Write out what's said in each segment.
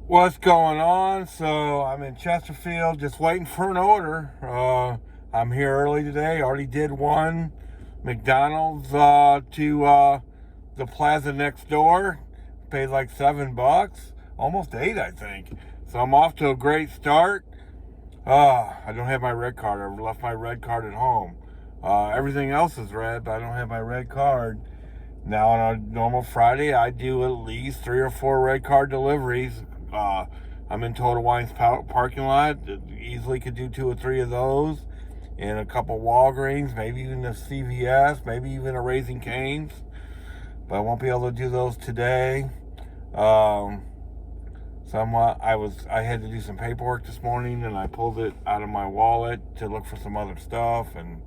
What's going on? So I'm in Chesterfield, just waiting for an order. I'm here early today. Already did one McDonald's to the plaza next door. Paid like $7, almost 8, I think. So I'm off to a great start. I don't have my red card. I left my red card at home. Everything else is red, but I don't have my red card. Now, on a normal Friday, I do at least 3 or 4 red card deliveries. Uh, I'm in Total Wine's parking lot. Easily could do 2 or 3 of those. And a couple Walgreens, maybe even a CVS, maybe even a Raising Cane's. But I won't be able to do those today. I had to do some paperwork this morning, and I pulled it out of my wallet to look for some other stuff, and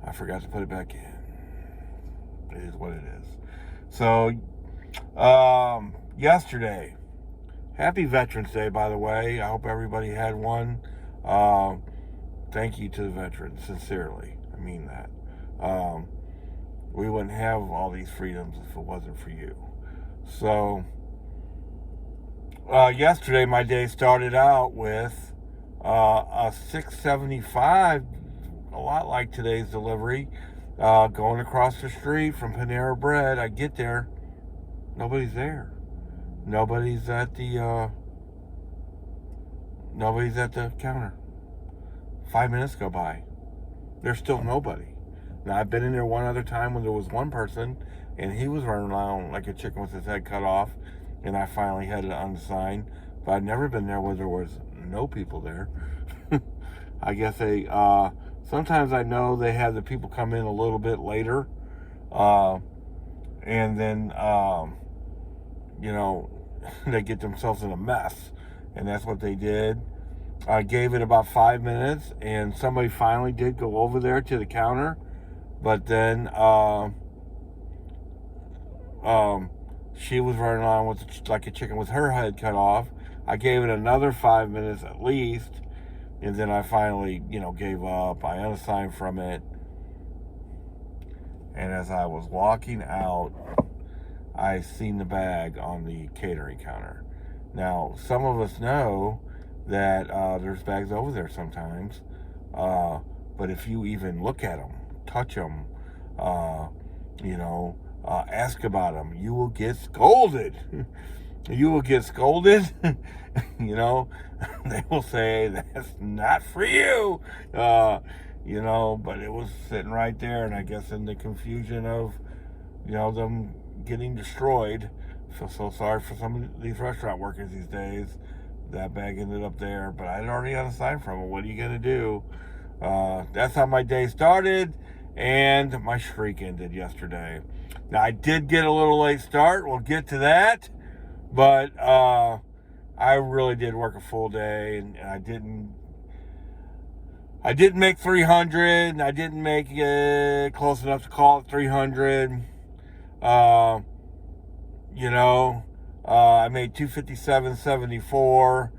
I forgot to put it back in. It is what it is. So, yesterday, happy Veterans Day, by the way. I hope everybody had one. Thank you to the veterans, sincerely. I mean that. We wouldn't have all these freedoms if it wasn't for you. So, yesterday my day started out with a 675, a lot like today's delivery, going across the street from Panera Bread. I get there, nobody's there. Nobody's at the counter. 5 minutes go by. There's still nobody. Now, I've been in there one other time when there was one person, and he was running around like a chicken with his head cut off, and I finally had it unsigned. But I've never been there where there was no people there. I guess sometimes I know they have the people come in a little bit later, and then, they get themselves in a mess, and that's what they did. I gave it about 5 minutes, and somebody finally did go over there to the counter, but then she was running on with like a chicken with her head cut off. I gave it another 5 minutes at least, and then I finally, gave up. I unassigned from it, and as I was walking out, I seen the bag on the catering counter. Now, some of us know that there's bags over there sometimes, but if you even look at them, touch them, ask about them, you will get scolded. You will get scolded. They will say that's not for you. But it was sitting right there, and I guess in the confusion of, them getting destroyed. Feel so sorry for some of these restaurant workers these days. That bag ended up there, but I had already unassigned from it. What are you gonna do? That's how my day started, and my streak ended yesterday. Now, I did get a little late start. We'll get to that, but I really did work a full day, and I didn't make 300, and I didn't make it close enough to call it 300. I made 257.74.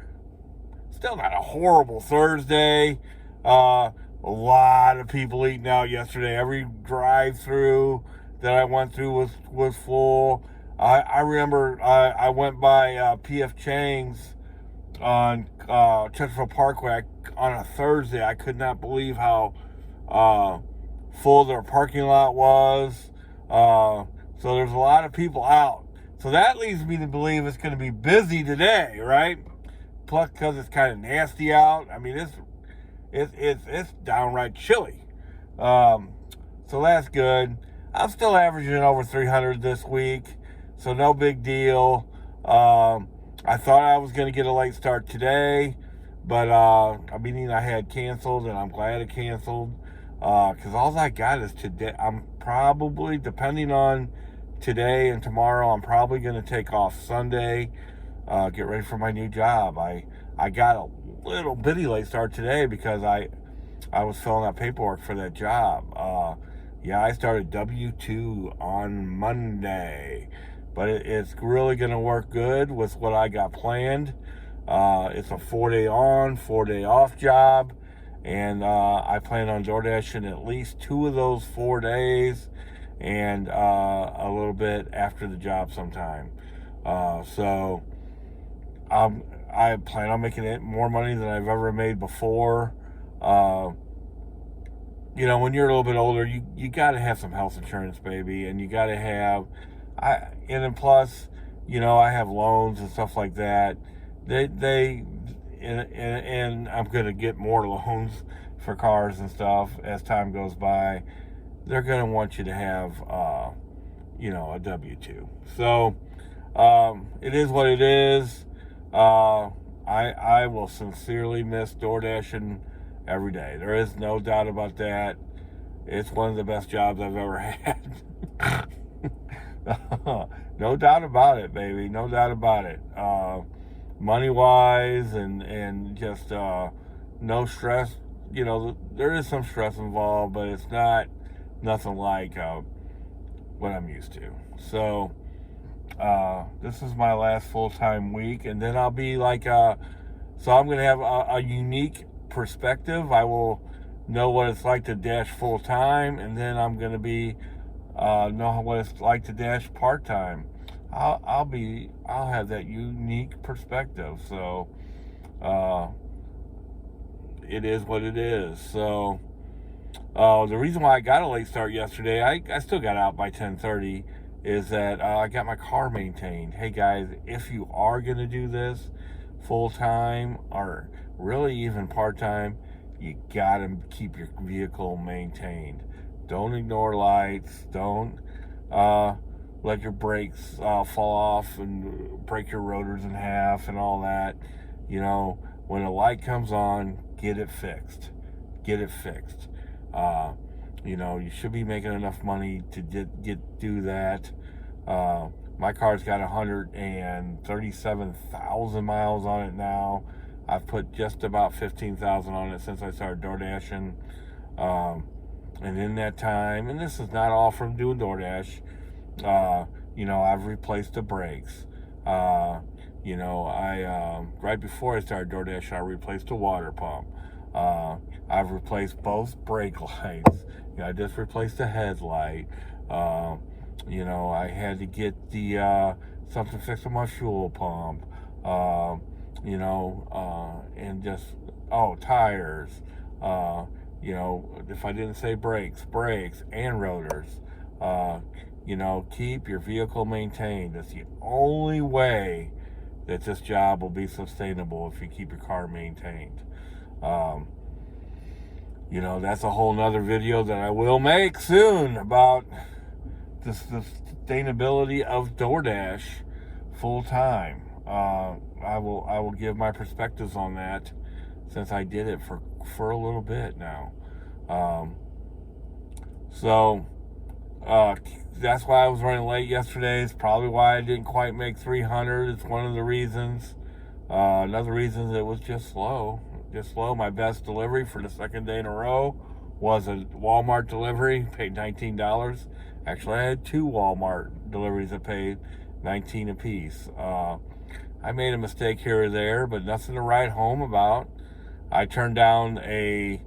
Still not a horrible Thursday. A lot of people eating out yesterday. Every drive-through that I went through was full. I remember I went by P.F. Chang's on Chesterfield Parkway on a Thursday. I could not believe how full their parking lot was. So there's a lot of people out. So that leads me to believe it's going to be busy today, right? Plus, because it's kind of nasty out. I mean, it's downright chilly. So that's good. I'm still averaging over 300 this week, so no big deal. I thought I was going to get a late start today, but a meeting I had canceled, and I'm glad it canceled, because all I got is today. I'm probably, depending on today and tomorrow, I'm probably going to take off Sunday, get ready for my new job. I got a little bitty late start today because I was filling out paperwork for that job. I started W-2 on Monday, but it's really going to work good with what I got planned. It's a 4-day on, 4-day off job, and I plan on DoorDashing at least 2 of those 4 days, and a little bit after the job sometime. So I plan on making it more money than I've ever made before. Uh, when you're a little bit older, you got to have some health insurance, baby, and you got to have, and then plus, I have loans and stuff like that. And I'm gonna get more loans for cars and stuff as time goes by. They're gonna want you to have, a W-2. So, it is what it is. I will sincerely miss DoorDashing every day. There is no doubt about that. It's one of the best jobs I've ever had. No doubt about it, baby. No doubt about it. Money wise and just no stress. There is some stress involved, but it's nothing like what I'm used to. So this is my last full-time week, and then I'll be like so I'm gonna have a unique perspective. I will know what it's like to dash full-time, and then I'm gonna be know what it's like to dash part-time. I'll have that unique perspective. So it is what it is. So the reason why I got a late start yesterday, I still got out by 10:30, is that I got my car maintained. Hey guys, if you are gonna do this full-time or really even part-time, you gotta keep your vehicle maintained. Don't ignore lights. Don't let your brakes fall off and break your rotors in half and all that. When a light comes on, get it fixed. Get it fixed. You should be making enough money to do that. My car's got 137,000 miles on it now. I've put just about 15,000 on it since I started DoorDashing. And in that time, and this is not all from doing DoorDash, I've replaced the brakes. I right before I started DoorDash, I replaced the water pump. I've replaced both brake lights. I just replaced the headlight. I had to get the something fixed with my fuel pump. And just tires. If I didn't say brakes and rotors. Keep your vehicle maintained. That's the only way that this job will be sustainable, if you keep your car maintained. That's a whole nother video that I will make soon about the sustainability of DoorDash full time. I will give my perspectives on that, since I did it for a little bit now. That's why I was running late yesterday. It's probably why I didn't quite make 300. It's one of the reasons. Another reason, it was just slow. My best delivery for the second day in a row was a Walmart delivery, paid $19. Actually, I had two Walmart deliveries that paid $19 a piece. I made a mistake here or there, but nothing to write home about. I turned down I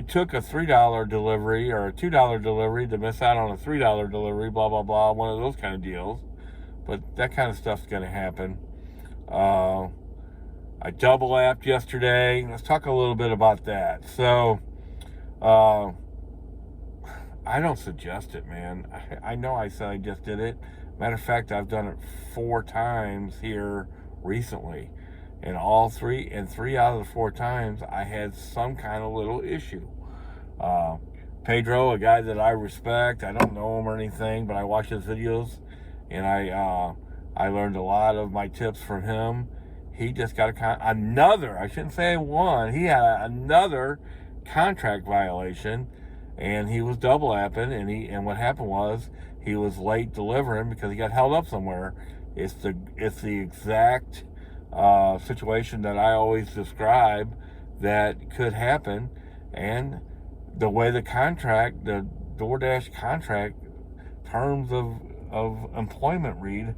took a $3 delivery or a $2 delivery to miss out on a $3 delivery, blah, blah, blah, one of those kind of deals. But that kind of stuff's going to happen. I double apped yesterday. Let's talk a little bit about that. So, I don't suggest it, man. I know I said I just did it. Matter of fact, I've done it 4 times here recently. And three out of the 4 times, I had some kind of little issue. Pedro, a guy that I respect, I don't know him or anything, but I watch his videos, and I learned a lot of my tips from him. He just got another, I shouldn't say one, he had another contract violation, and he was double apping, and what happened was, he was late delivering because he got held up somewhere. It's the exact situation that I always describe that could happen, and the way the DoorDash contract terms of employment read,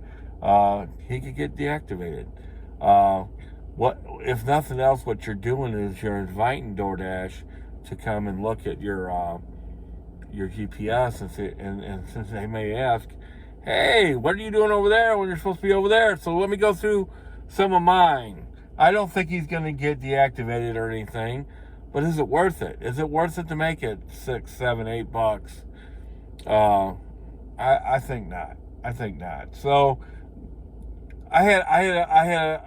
he could get deactivated. What if nothing else? What you're doing is you're inviting DoorDash to come and look at your GPS, and since they may ask, hey, what are you doing over there when you're supposed to be over there? So let me go through some of mine. I don't think he's going to get deactivated or anything, but is it worth it? Is it worth it to make it $6, $7, $8? I think not. I think not. So I had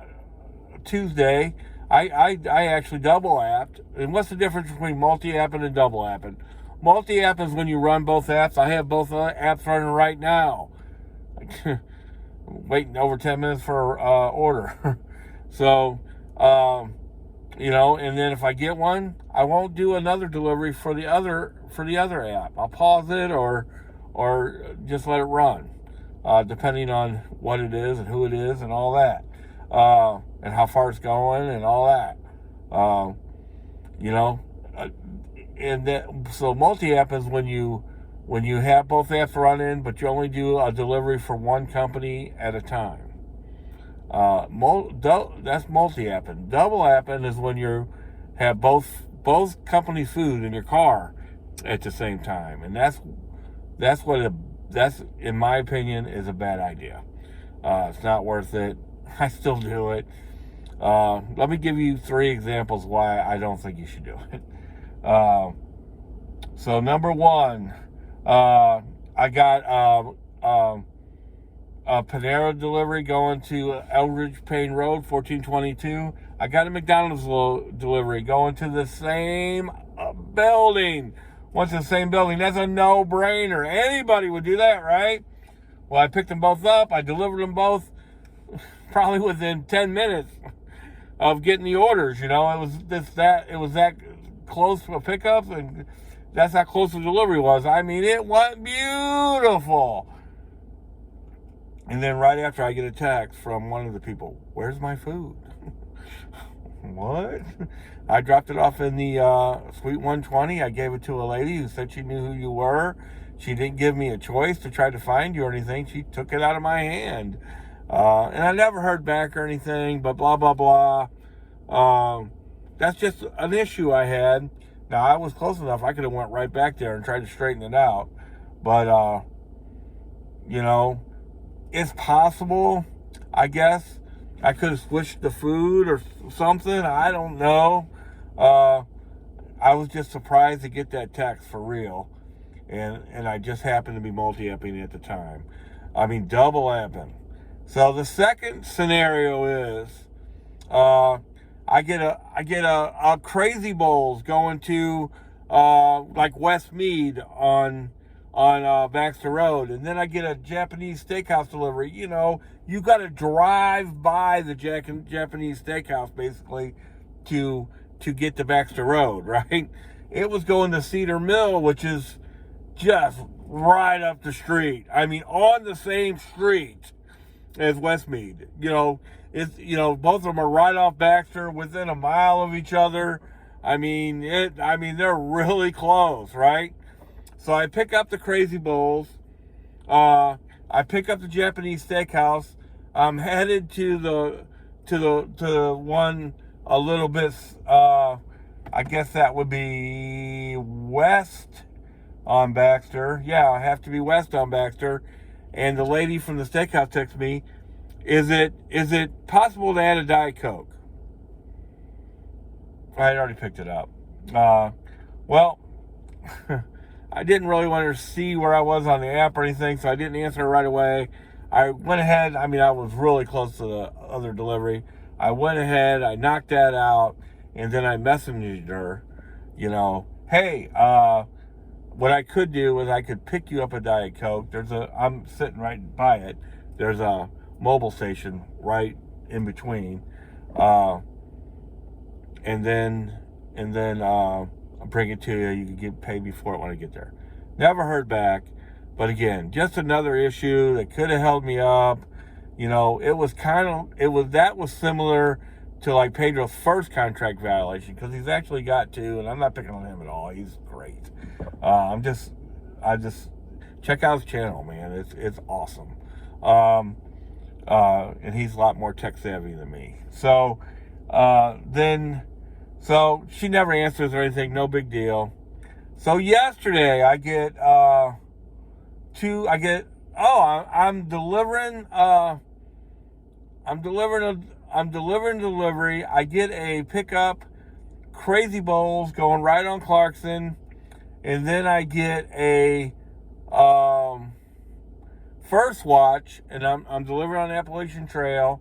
Tuesday. I actually double apped. And what's the difference between multi-apping and double apping? Multi-app is when you run both apps. I have both apps running right now. Waiting over 10 minutes for order. So, and then if I get one, I won't do another delivery for the other app. I'll pause it or just let it run, depending on what it is and who it is and all that, and how far it's going and all that. So multi-app is when you have both apps running, but you only do a delivery for one company at a time. That's multi-apping. Double apping is when you have both companies' food in your car at the same time, and that's in my opinion is a bad idea. It's not worth it. I still do it. Let me give you 3 examples why I don't think you should do it. So number 1, I got a Panera delivery going to Eldridge Payne Road, 1422. I got a McDonald's delivery going to the same building. Once the same building, that's a no-brainer. Anybody would do that, right? Well, I picked them both up. I delivered them both probably within 10 minutes of getting the orders. It was that close to a pickup, and that's how close the delivery was. I mean, it went beautiful. And then right after, I get a text from one of the people, "Where's my food?" What? I dropped it off in the Suite 120. I gave it to a lady who said she knew who you were. She didn't give me a choice to try to find you or anything. She took it out of my hand. And I never heard back or anything, but blah, blah, blah. That's just an issue I had. Now, I was close enough. I could have went right back there and tried to straighten it out. But, it's possible, I guess. I could have switched the food or something. I don't know. I was just surprised to get that text for real. And I just happened to be multi-apping at the time. I mean, double apping. So the second scenario is, I get a Crazy Bowls going to like Westmead on Baxter Road, and then I get a Japanese steakhouse delivery. You got to drive by the Japanese steakhouse basically to get to Baxter Road, right? It was going to Cedar Mill, which is just right up the street. I mean, on the same street as Westmead. Both of them are right off Baxter, within a mile of each other. I mean, they're really close, right? So I pick up the Crazy Bowls. I pick up the Japanese steakhouse. I'm headed to the one a little bit. I guess that would be west on Baxter. Yeah, I have to be west on Baxter. And the lady from the steakhouse texts me, "Is it possible to add a Diet Coke?" I had already picked it up. Well, I didn't really want her to see where I was on the app or anything, so I didn't answer her right away. I went ahead. I mean, I was really close to the other delivery. I went ahead. I knocked that out, and then I messaged her. Hey, what I could do is I could pick you up a Diet Coke. I'm sitting right by it. There's a mobile station right in between, and then I'll bring it to you. You can get paid before it when I get there. Never heard back, but again, just another issue that could have held me up. That was similar to like Pedro's first contract violation, because he's actually got 2, and I'm not picking on him at all. He's great. I just check out his channel, man. It's awesome. And he's a lot more tech savvy than me. So she never answers or anything. No big deal. So yesterday I get I'm delivering. I'm delivering delivery. I get a pickup, Crazy Bowls going right on Clarkson, and then I get a First Watch, and I'm delivering on the Appalachian Trail,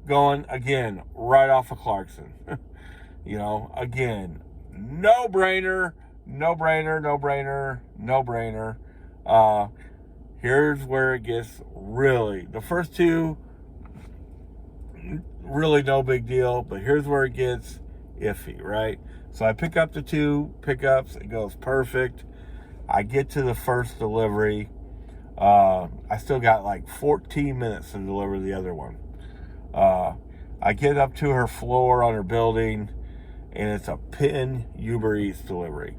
going again right off of Clarkson. Again, no brainer, no brainer, no brainer, no brainer. Here's where it gets really, the first two, really no big deal, but here's where it gets iffy, right? So I pick up the two pickups, it goes perfect. I get to the first delivery. I still got like 14 minutes to deliver the other one. I get up to her floor on her building, and it's a PIN Uber Eats delivery.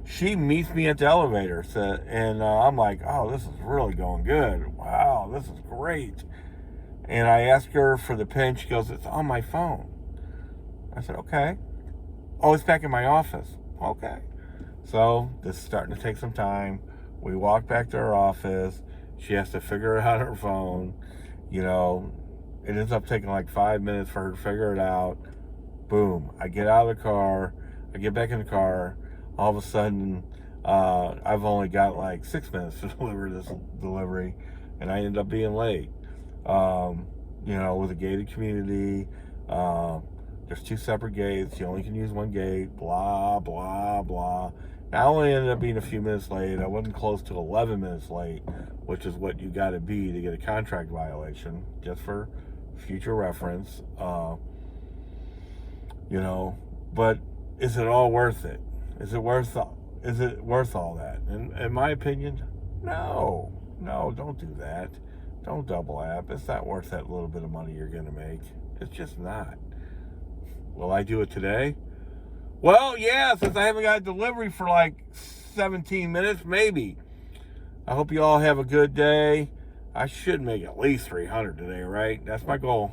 She meets me at the elevator, and I'm like, oh, this is really going good. Wow, this is great. And I ask her for the PIN. She goes, it's on my phone. I said, okay. Oh, it's back in my office. Okay. So this is starting to take some time. We walk back to her office. She has to figure it out on her phone. It ends up taking like 5 minutes for her to figure it out. Boom. I get out of the car. I get back in the car. All of a sudden, I've only got like 6 minutes to deliver this delivery, and I end up being late. With a gated community, there's 2 separate gates. You only can use one gate, blah, blah, blah. I only ended up being a few minutes late. I wasn't close to 11 minutes late, which is what you got to be to get a contract violation, just for future reference. But is it all worth it? Is it worth all that? And in my opinion, no, don't do that. Don't double app. It's not worth that little bit of money you're going to make. It's just not. Will I do it today? Well, yeah, since I haven't got a delivery for like 17 minutes, maybe. I hope you all have a good day. I should make at least 300 today, right? That's my goal.